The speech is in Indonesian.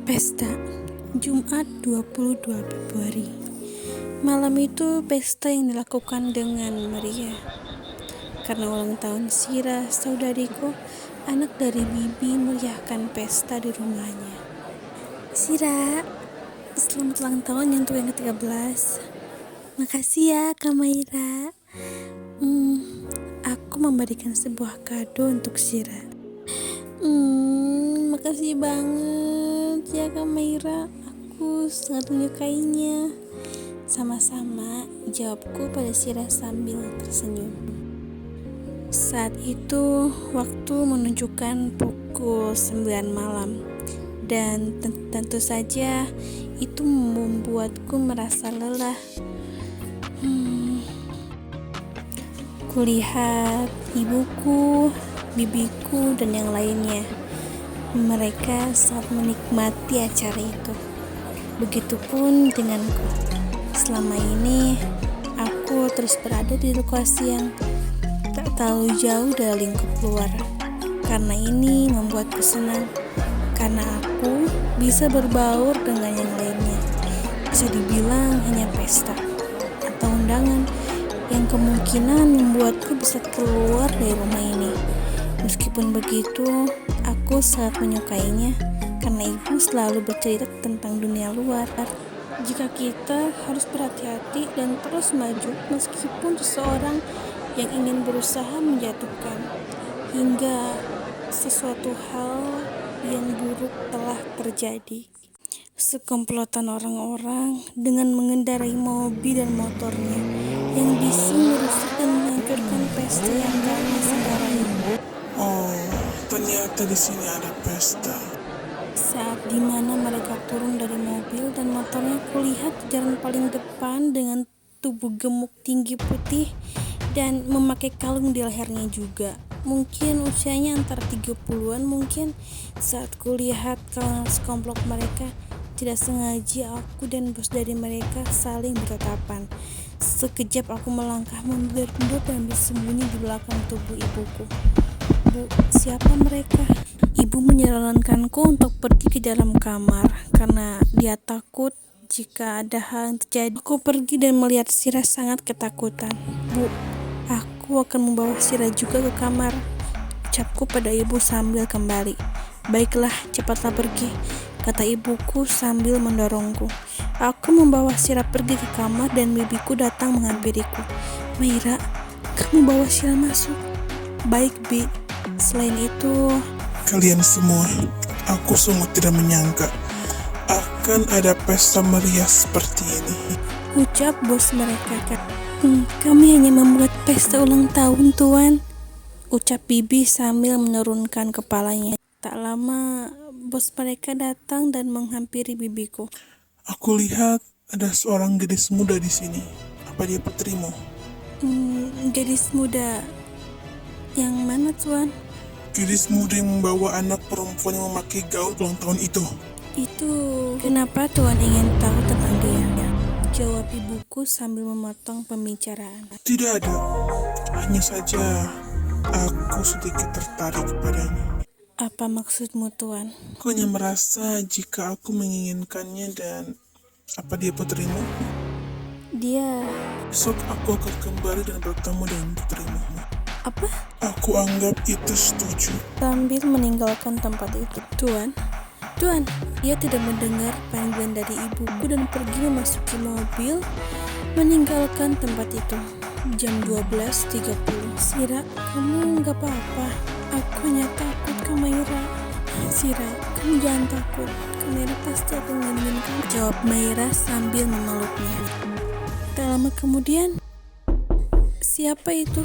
Pesta, Jumat 22 Februari. Malam itu pesta yang dilakukan dengan meriah karena ulang tahun Sira, saudariku, anak dari Bibi, meriahkan pesta di rumahnya. Sira, selamat ulang tahun yang ke-13. Makasih ya Kak Maira. Aku memberikan sebuah kado untuk Sira. Makasih banget ya Kak Maira, aku sangat menyukainya. Sama-sama, jawabku pada Sira sambil tersenyum. Saat itu waktu menunjukkan pukul 9 malam, dan tentu saja itu membuatku merasa lelah. Kulihat ibuku, bibiku, dan yang lainnya. Mereka sangat menikmati acara itu. Begitupun denganku. Selama ini aku terus berada di lokasi yang tak terlalu jauh dari lingkup luar. Karena ini membuatku senang. Karena aku bisa berbaur dengan yang lainnya. Bisa dibilang hanya pesta atau undangan yang kemungkinan membuatku bisa keluar dari rumah ini. Meskipun begitu, aku sangat menyukainya karena ibu selalu bercerita tentang dunia luar. Jika kita harus berhati-hati dan terus maju meskipun seseorang yang ingin berusaha menjatuhkan, hingga sesuatu hal yang buruk telah terjadi. Sekomplotan orang-orang dengan mengendarai mobil dan motornya yang bisa merusak dan menghancurkan pesta yang kami segarai. Oh, ternyata di sini ada pesta. Saat dimana mereka turun dari mobil dan motornya, kulihat di jalan paling depan dengan tubuh gemuk tinggi putih dan memakai kalung di lehernya juga. Mungkin usianya antara 30-an mungkin. Saat kulihat kawan sekomplok mereka, tidak sengaja aku dan bos dari mereka saling bertatapan. Sekejap aku melangkah mundur dan bersembunyi di belakang tubuh ibuku. Bu, siapa mereka? Ibu menyarankanku untuk pergi ke dalam kamar karena dia takut jika ada hal yang terjadi. Aku pergi dan melihat Sira sangat ketakutan. Bu, aku akan membawa Sira juga ke kamar, ucapku pada ibu sambil kembali. Baiklah, cepatlah pergi, kata ibuku sambil mendorongku. Aku membawa Sira pergi ke kamar dan bibiku datang menghampiriku. Maira, kamu bawa Sira masuk. Baik, Bi. Selain itu, Kalian semua, aku sungguh tidak menyangka akan ada pesta meriah seperti ini. ucap bos mereka. Kami hanya membuat pesta ulang tahun, Tuan, ucap Bibi sambil menurunkan kepalanya. Tak lama, bos mereka datang dan menghampiri bibiku. Aku lihat ada seorang gadis muda di sini. Apa dia putrimu? Gadis muda yang mana, Tuan? Gadis muda yang membawa anak perempuan yang memakai gaun ulang tahun itu. Itu kenapa Tuan ingin tahu tentang dia? Jawab ibuku sambil memotong pembicaraan. Tidak ada. Hanya saja aku sedikit tertarik padanya. Apa maksudmu, Tuan? Aku hanya merasa jika aku menginginkannya dan apa dia putrimu? Dia Besok aku akan kembali dan bertemu dengan putrimu. apa? Aku anggap itu setuju. Sambil meninggalkan tempat itu. Tuan, ia tidak mendengar panggilan dari ibuku dan pergi memasuki mobil, meninggalkan tempat itu. Jam 12.30. Sira, kamu gak apa-apa? Aku hanya takut, Kak Maira. Sira, kamu jangan takut. Kak Maira pasti akan melindungi kamu, jawab Maira sambil memeluknya. Tak lama kemudian, siapa itu?